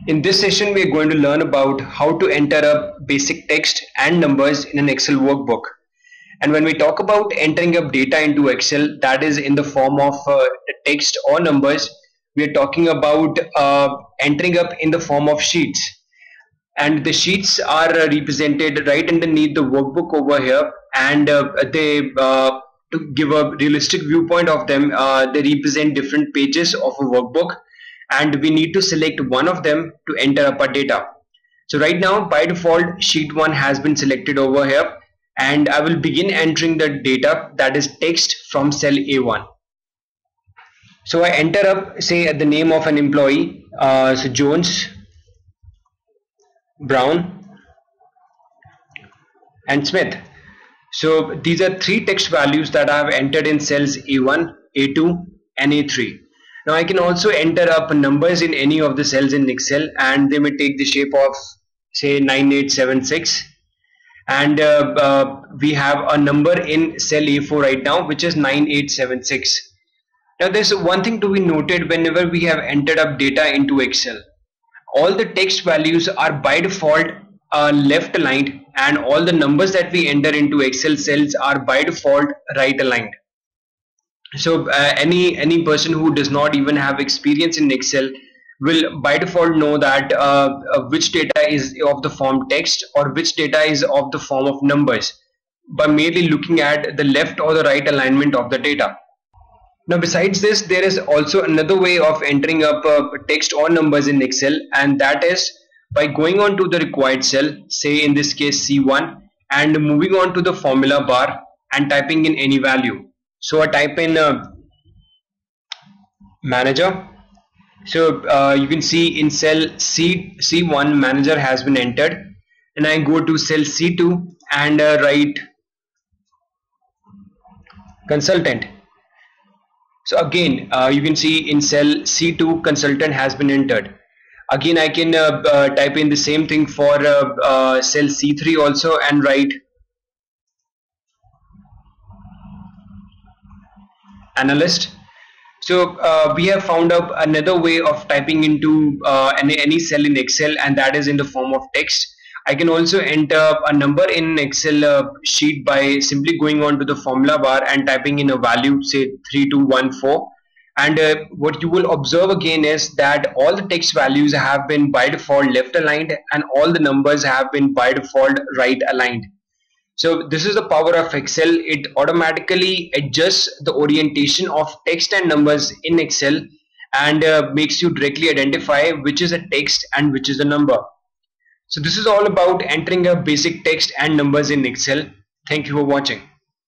In this session, we are going to learn about how to enter up basic text and numbers in an Excel workbook. And when we talk about entering up data into Excel, that is in the form of text or numbers, we are talking about entering up in the form of sheets. And the sheets are represented right underneath the workbook over here, and to give a realistic viewpoint of them, they represent different pages of a workbook, and we need to select one of them to enter up our data. So right now, by default, sheet 1 has been selected over here, and I will begin entering the data, that is text, from cell A1. So I enter up, say, the name of an employee, so Jones, Brown, and Smith. So these are three text values that I have entered in cells A1, A2, and A3. Now I can also enter up numbers in any of the cells in Excel, and they may take the shape of, say, 9876. And we have a number in cell A4 right now, which is 9876. Now there's one thing to be noted whenever we have entered up data into Excel. All the text values are by default left aligned, and all the numbers that we enter into Excel cells are by default right aligned. So any person who does not even have experience in Excel will by default know that which data is of the form text or which data is of the form of numbers by merely looking at the left or the right alignment of the data. Now besides this, there is also another way of entering up text or numbers in Excel, and that is by going on to the required cell, say in this case C1, and moving on to the formula bar and typing in any value. So I type in manager. So you can see in cell C1 manager has been entered, and I go to cell C2 and write consultant. So again, you can see in cell C2 consultant has been entered. Again, I can type in the same thing for cell C3 also and write analyst. So we have found out another way of typing into any cell in Excel, and that is in the form of text. I can also enter a number in Excel sheet by simply going on to the formula bar and typing in a value, say 3214. And what you will observe again is that all the text values have been by default left aligned, and all the numbers have been by default right aligned. So this is the power of Excel. It automatically adjusts the orientation of text and numbers in Excel, and makes you directly identify which is a text and which is a number. So this is all about entering a basic text and numbers in Excel. Thank you for watching.